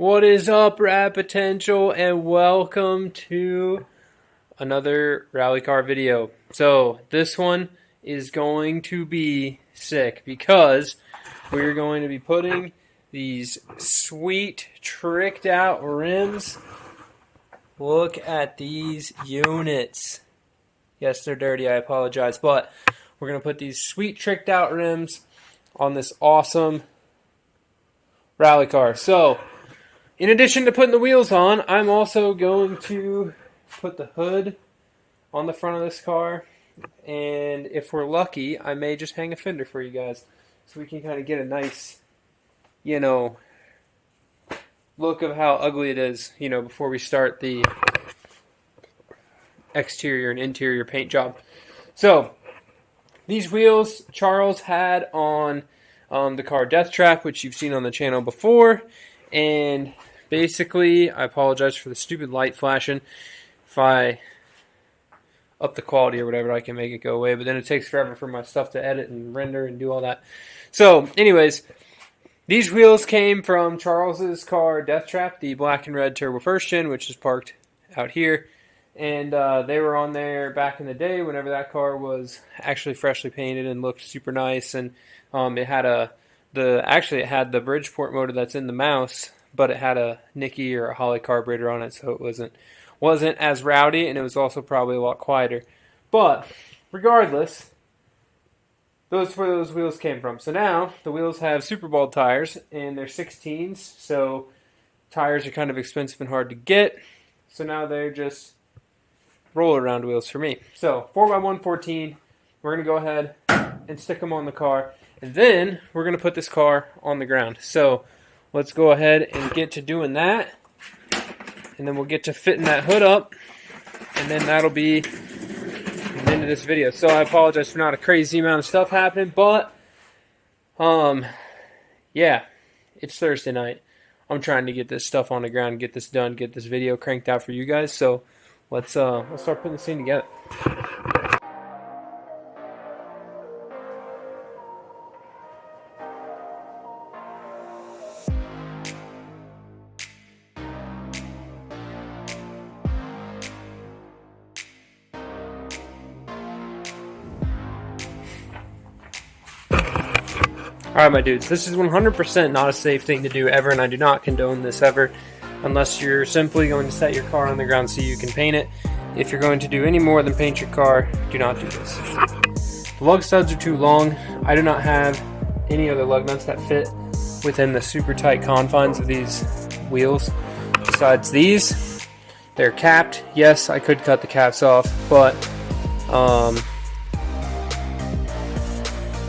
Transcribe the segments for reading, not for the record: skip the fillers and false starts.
What is up, Rad Potential, and welcome to another rally car video. So this one is going to be sick because we're going to be putting these sweet tricked out rims. Look at these units. Yes, they're dirty, I apologize, but we're going to put these sweet tricked out rims on this awesome rally car. So in addition to putting the wheels on, I'm also going to put the hood on the front of this car. And if we're lucky, I may just hang a fender for you guys. So we can kind of get a nice, look of how ugly it is, before we start the exterior and interior paint job. So these wheels Charles had on the car Death Trap, which you've seen on the channel before. And basically, I apologize for the stupid light flashing. If I up the quality or whatever, I can make it go away. But then it takes forever for my stuff to edit and render and do all that. So, anyways, these wheels came from Charles's car Death Trap, the black and red Turbo First Gen, which is parked out here. And they were on there back in the day whenever that car was actually freshly painted and looked super nice. And it had it had the Bridgeport motor that's in the mouse, but it had a Nicky or a Holly carburetor on it, so it wasn't as rowdy, and it was also probably a lot quieter. But regardless, those where those wheels came from. So now the wheels have Super Ball tires, and they're 16s, so tires are kind of expensive and hard to get. So now they're just roll around wheels for me. So 4x114, we're going to go ahead and stick them on the car, and then we're going to put this car on the ground. So let's go ahead and get to doing that, and then we'll get to fitting that hood up, and then that'll be the end of this video. So I apologize for not a crazy amount of stuff happening, but yeah, it's Thursday night. I'm trying to get this stuff on the ground, get this done, get this video cranked out for you guys. So let's start putting the scene together. Alright, my dudes, this is 100% not a safe thing to do ever, and I do not condone this ever, unless you're simply going to set your car on the ground so you can paint it. If you're going to do any more than paint your car, do not do this. The lug studs are too long. I do not have any other lug nuts that fit within the super tight confines of these wheels. Besides these, they're capped. Yes, I could cut the caps off, but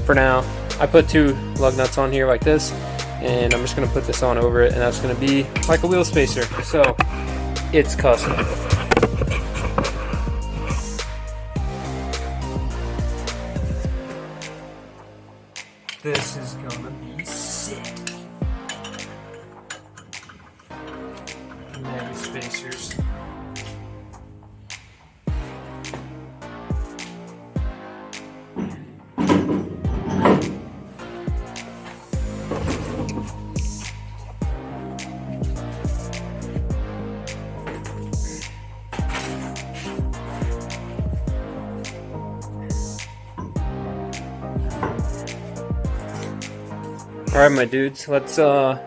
for now, I put 2 lug nuts on here like this, and I'm just going to put this on over it, and that's going to be like a wheel spacer. So it's custom. This is going to be sick. Mega spacers. Alright, my dudes, let's set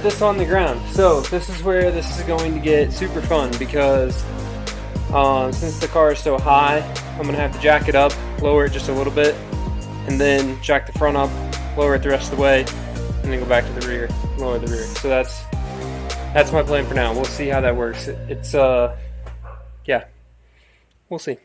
this on the ground. So this is where this is going to get super fun, because since the car is so high, I'm going to have to jack it up, lower it just a little bit, and then jack the front up, lower it the rest of the way, and then go back to the rear, lower the rear. So that's my plan for now. We'll see how that works. It's yeah, we'll see.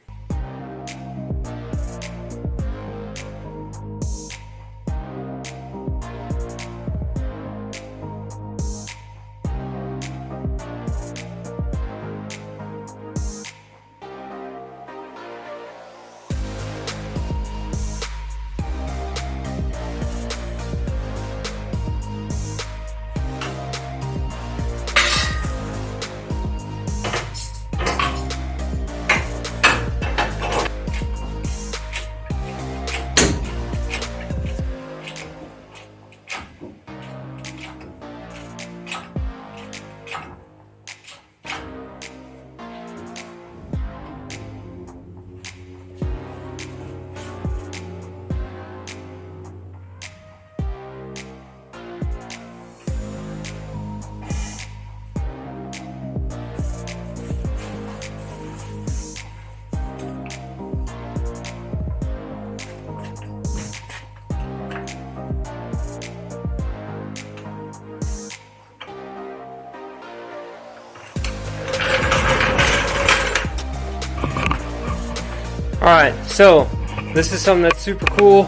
Alright, so this is something that's super cool.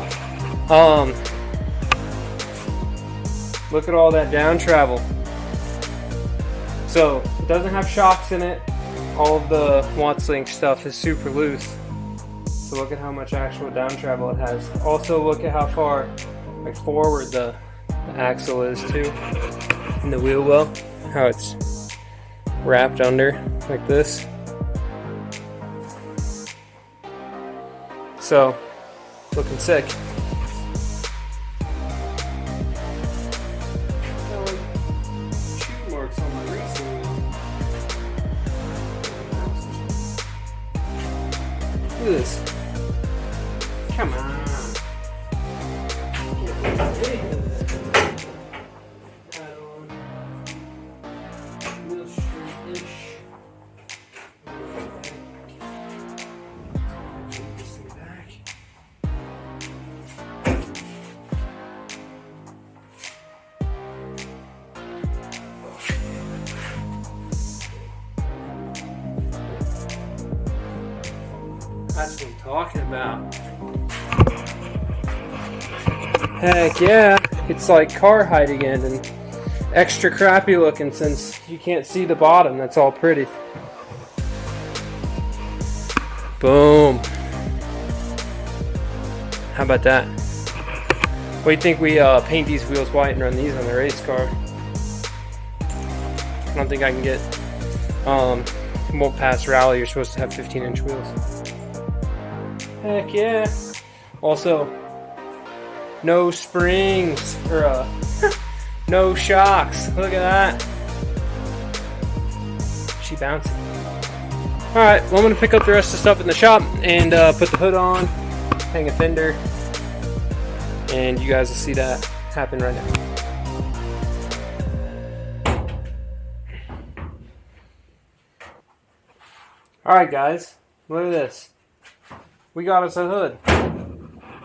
Look at all that down travel. So it doesn't have shocks in it. All of the Watts-Link stuff is super loose. So look at how much actual down travel it has. Also look at how far forward the axle is too. And the wheel well. How it's wrapped under like this. So, looking sick. Shoe marks on my racing wheel. Look at this. Come on. That's what I'm talking about. Heck yeah, it's like car height again and extra crappy looking since you can't see the bottom. That's all pretty. Boom. How about that? What do you think we paint these wheels white and run these on the race car? I don't think I can get, won't pass rally. You're supposed to have 15-inch wheels. Heck yeah. Also, no springs, or no shocks. Look at that. She bouncing. Alright, well I'm going to pick up the rest of the stuff in the shop and put the hood on, hang a fender, and you guys will see that happen right now. Alright guys, look at this. We got us a hood.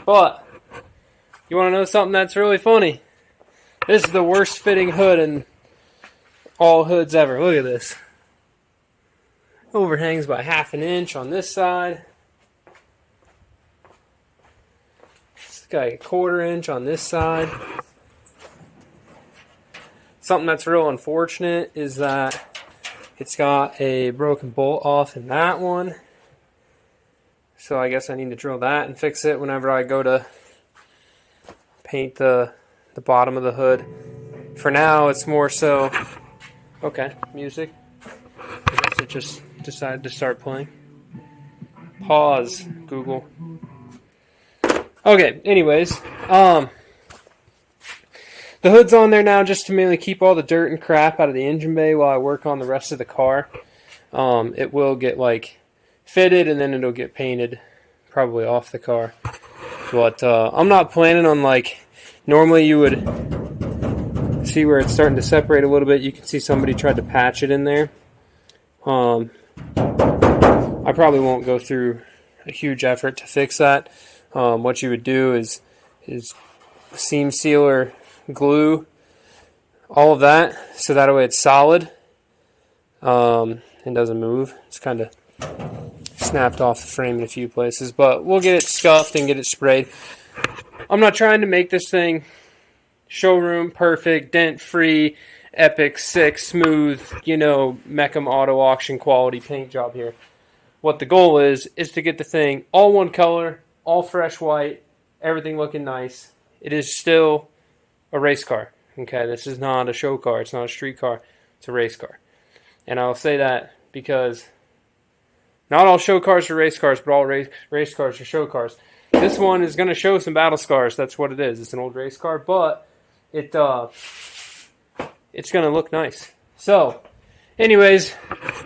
But, you want to know something that's really funny? This is the worst fitting hood in all hoods ever. Look at this. Overhangs by 1/2 inch on this side. It's got a 1/4 inch on this side. Something that's real unfortunate is that it's got a broken bolt off in that one. So I guess I need to drill that and fix it whenever I go to paint the bottom of the hood. For now, it's more so... Okay, music. I guess it just decided to start playing. Pause, Google. Okay, anyways. The hood's on there now just to mainly keep all the dirt and crap out of the engine bay while I work on the rest of the car. It will get fitted and then it'll get painted probably off the car, but I'm not planning on normally you would see where it's starting to separate a little bit. You can see somebody tried to patch it in there. I probably won't go through a huge effort to fix that. What you would do is seam sealer, glue, all of that so that way it's solid and doesn't move. It's kind of snapped off the frame in a few places, but we'll get it scuffed and get it sprayed. I'm not trying to make this thing showroom perfect, dent free, epic, sick, smooth, Meckham auto auction quality paint job here. What the goal is to get the thing all one color, all fresh white, everything looking nice. It is still a race car. Okay, this is not a show car. It's not a street car. It's a race car. And I'll say that because not all show cars are race cars, but all race cars are show cars. This one is going to show some battle scars. That's what it is. It's an old race car, but it's going to look nice. So, anyways,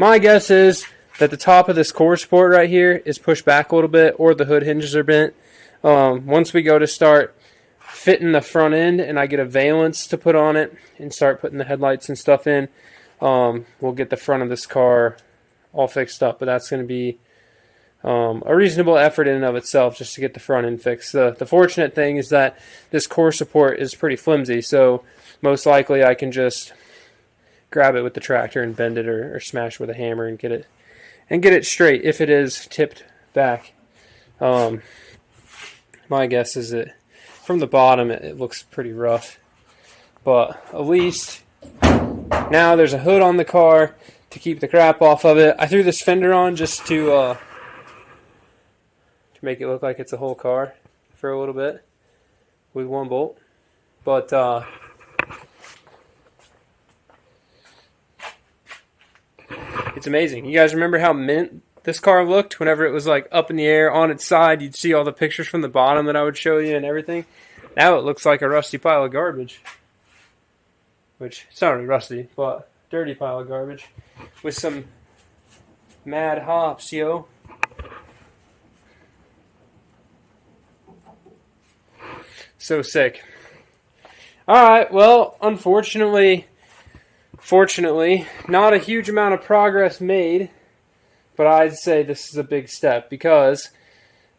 my guess is that the top of this core support right here is pushed back a little bit, or the hood hinges are bent. Once we go to start fitting the front end and I get a valance to put on it and start putting the headlights and stuff in, we'll get the front of this car all fixed up. But that's going to be a reasonable effort in and of itself just to get the front end fixed. The fortunate thing is that this core support is pretty flimsy, so most likely I can just grab it with the tractor and bend it or smash it with a hammer and get it straight if it is tipped back. My guess is that from the bottom it looks pretty rough, but at least now there's a hood on the car to keep the crap off of it. I threw this fender on just to make it look like it's a whole car for a little bit with one bolt, but it's amazing. You guys remember how mint this car looked whenever it was like up in the air on its side? You'd see all the pictures from the bottom that I would show you and everything. Now it looks like a rusty pile of garbage, which it's not really rusty, but dirty pile of garbage with some mad hops, yo. So sick. Alright, well, fortunately, not a huge amount of progress made, but I'd say this is a big step because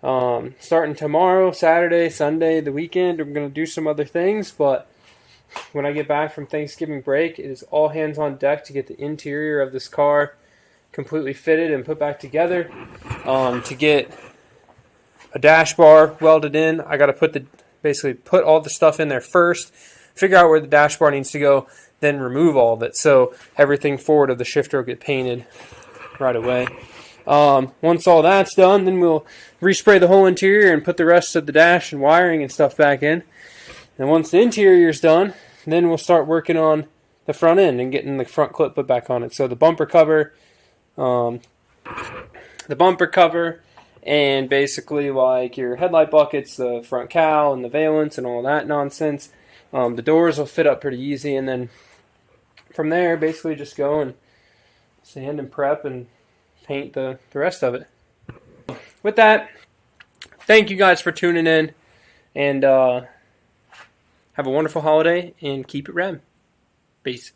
starting tomorrow, Saturday, Sunday, the weekend, I'm going to do some other things, but when I get back from Thanksgiving break, it is all hands on deck to get the interior of this car completely fitted and put back together. To get a dash bar welded in, I got to basically put all the stuff in there first, figure out where the dash bar needs to go, then remove all of it. So everything forward of the shifter will get painted right away. Once all that's done, then we'll respray the whole interior and put the rest of the dash and wiring and stuff back in. And once the interior's done, then we'll start working on the front end and getting the front clip put back on it. So the bumper cover, and basically like your headlight buckets, the front cowl and the valance and all that nonsense. The doors will fit up pretty easy, and then from there basically just go and sand and prep and paint the rest of it. With that, thank you guys for tuning in, and have a wonderful holiday and keep it rad. Peace.